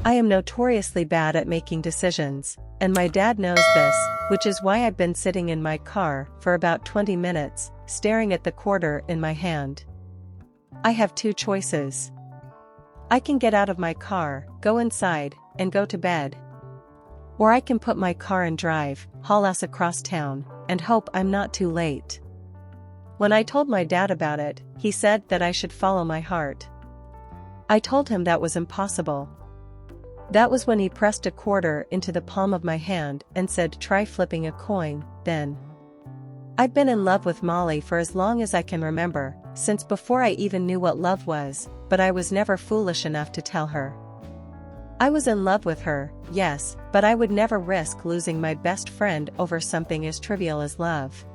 I am notoriously bad at making decisions, and my dad knows this, which is why I've been sitting in my car for about 20 minutes, staring at the quarter in my hand. I have two choices. I can get out of my car, go inside, and go to bed. Or I can put my car in drive, haul ass across town, and hope I'm not too late. When I told my dad about it, he said that I should follow my heart. I told him that was impossible. That was when he pressed a quarter into the palm of my hand and said, "Try flipping a coin, then." I've been in love with Molly for as long as I can remember, since before I even knew what love was, but I was never foolish enough to tell her. I was in love with her, yes, but I would never risk losing my best friend over something as trivial as love.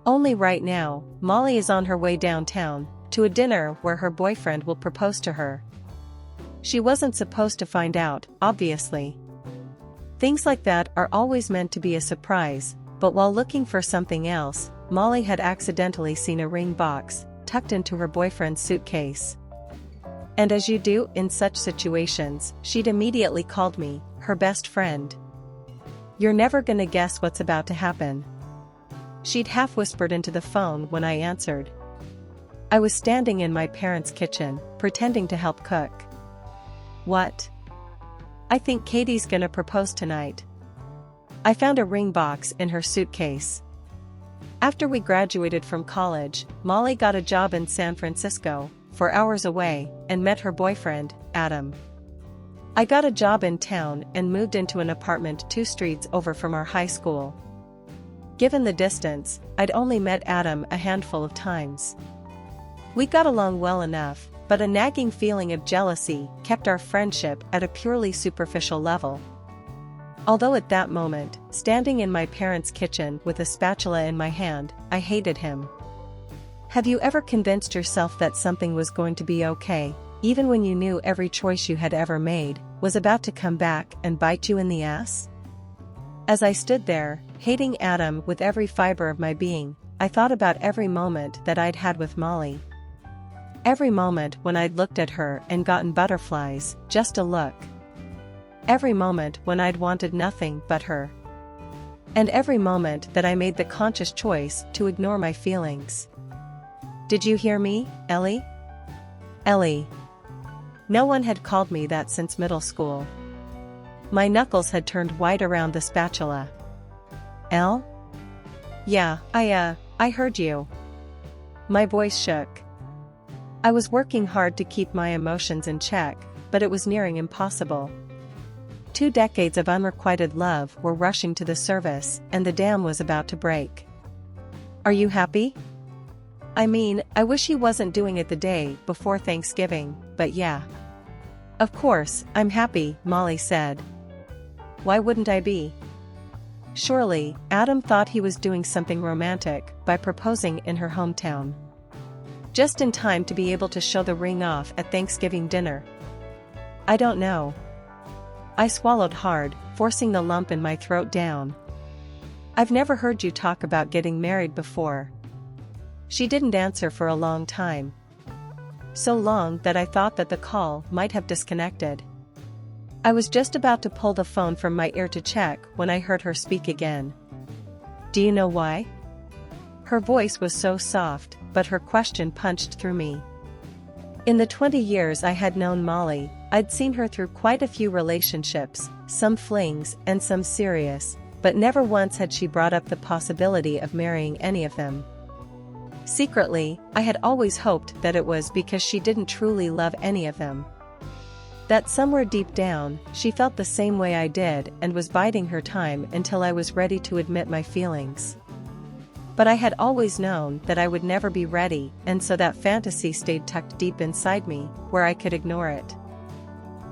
Only right now, Molly is on her way downtown, to a dinner where her boyfriend will propose to her. She wasn't supposed to find out, obviously. Things like that are always meant to be a surprise, but while looking for something else, Molly had accidentally seen a ring box, tucked into her boyfriend's suitcase. And as you do in such situations, she'd immediately called me, her best friend. "You're never gonna guess what's about to happen." She'd half whispered into the phone when I answered. I was standing in my parents' kitchen, pretending to help cook. "What?" "I think Katie's gonna propose tonight." I found a ring box in her suitcase. After we graduated from college, Molly got a job in San Francisco, 4 hours away, and met her boyfriend, Adam. I got a job in town and moved into an apartment 2 streets over from our high school. Given the distance, I'd only met Adam a handful of times. We got along well enough, but a nagging feeling of jealousy kept our friendship at a purely superficial level. Although at that moment, standing in my parents' kitchen with a spatula in my hand, I hated him. Have you ever convinced yourself that something was going to be okay, even when you knew every choice you had ever made was about to come back and bite you in the ass? As I stood there, hating Adam with every fiber of my being, I thought about every moment that I'd had with Molly. Every moment when I'd looked at her and gotten butterflies, just a look. Every moment when I'd wanted nothing but her. And every moment that I made the conscious choice to ignore my feelings. Did you hear me, Ellie? Ellie. No one had called me that since middle school. My knuckles had turned white around the spatula. Elle? Yeah, I heard you. My voice shook. I was working hard to keep my emotions in check, but it was nearing impossible. 2 decades of unrequited love were rushing to the surface, and the dam was about to break. Are you happy? I mean, I wish he wasn't doing it the day before Thanksgiving, but yeah. Of course, I'm happy, Molly said. Why wouldn't I be? Surely, Adam thought he was doing something romantic by proposing in her hometown. Just in time to be able to show the ring off at Thanksgiving dinner. I don't know. I swallowed hard, forcing the lump in my throat down. I've never heard you talk about getting married before. She didn't answer for a long time. So long that I thought that the call might have disconnected. I was just about to pull the phone from my ear to check when I heard her speak again. Do you know why? Her voice was so soft, but her question punched through me. In the 20 years I had known Molly, I'd seen her through quite a few relationships, some flings and some serious, but never once had she brought up the possibility of marrying any of them. Secretly, I had always hoped that it was because she didn't truly love any of them. That somewhere deep down, she felt the same way I did and was biding her time until I was ready to admit my feelings. But I had always known that I would never be ready, and so that fantasy stayed tucked deep inside me, where I could ignore it.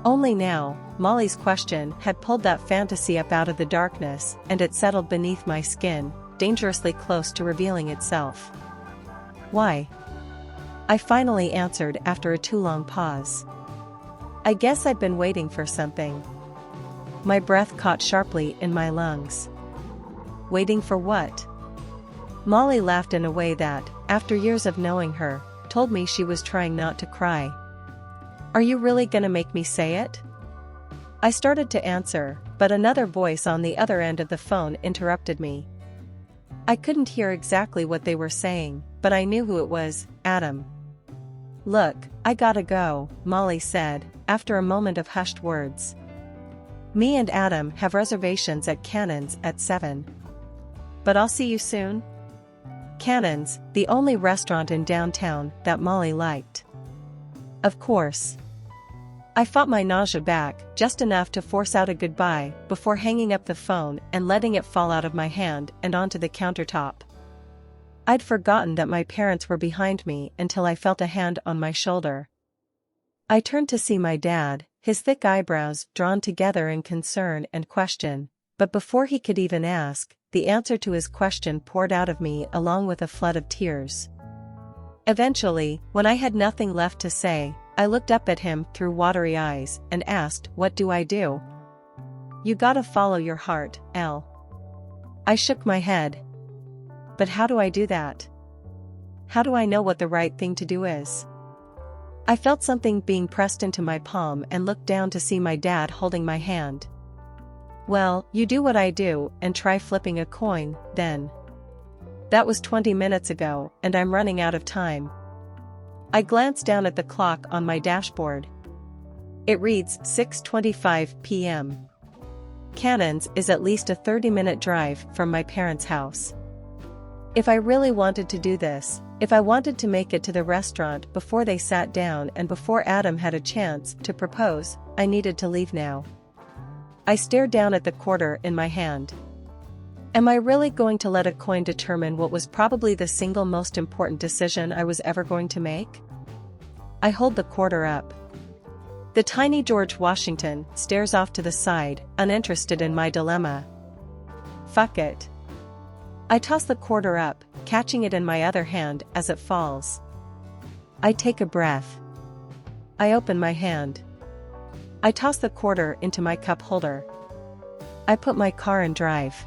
Only now, Molly's question had pulled that fantasy up out of the darkness, and it settled beneath my skin, dangerously close to revealing itself. Why? I finally answered after a too long pause. I guess I'd been waiting for something. My breath caught sharply in my lungs. Waiting for what? Molly laughed in a way that, after years of knowing her, told me she was trying not to cry. Are you really gonna make me say it? I started to answer, but another voice on the other end of the phone interrupted me. I couldn't hear exactly what they were saying, but I knew who it was: Adam. "Look, I gotta go," Molly said, after a moment of hushed words. "Me and Adam have reservations at Cannon's at 7. But I'll see you soon." Cannon's, the only restaurant in downtown that Molly liked. Of course. I fought my nausea back, just enough to force out a goodbye, before hanging up the phone and letting it fall out of my hand and onto the countertop. I'd forgotten that my parents were behind me until I felt a hand on my shoulder. I turned to see my dad, his thick eyebrows drawn together in concern and question, but before he could even ask, the answer to his question poured out of me along with a flood of tears. Eventually, when I had nothing left to say, I looked up at him through watery eyes and asked, "What do I do?" "You gotta follow your heart, Elle." I shook my head. "But how do I do that? How do I know what the right thing to do is?" I felt something being pressed into my palm and looked down to see my dad holding my hand. "Well, you do what I do and try flipping a coin, then." That was 20 minutes ago, and I'm running out of time. I glanced down at the clock on my dashboard. It reads 6:25 p.m. Cannon's is at least a 30-minute drive from my parents' house. If I really wanted to do this, if I wanted to make it to the restaurant before they sat down and before Adam had a chance to propose, I needed to leave now. I stared down at the quarter in my hand. Am I really going to let a coin determine what was probably the single most important decision I was ever going to make? I hold the quarter up. The tiny George Washington stares off to the side, uninterested in my dilemma. Fuck it. I toss the quarter up, catching it in my other hand as it falls. I take a breath. I open my hand. I toss the quarter into my cup holder. I put my car in drive.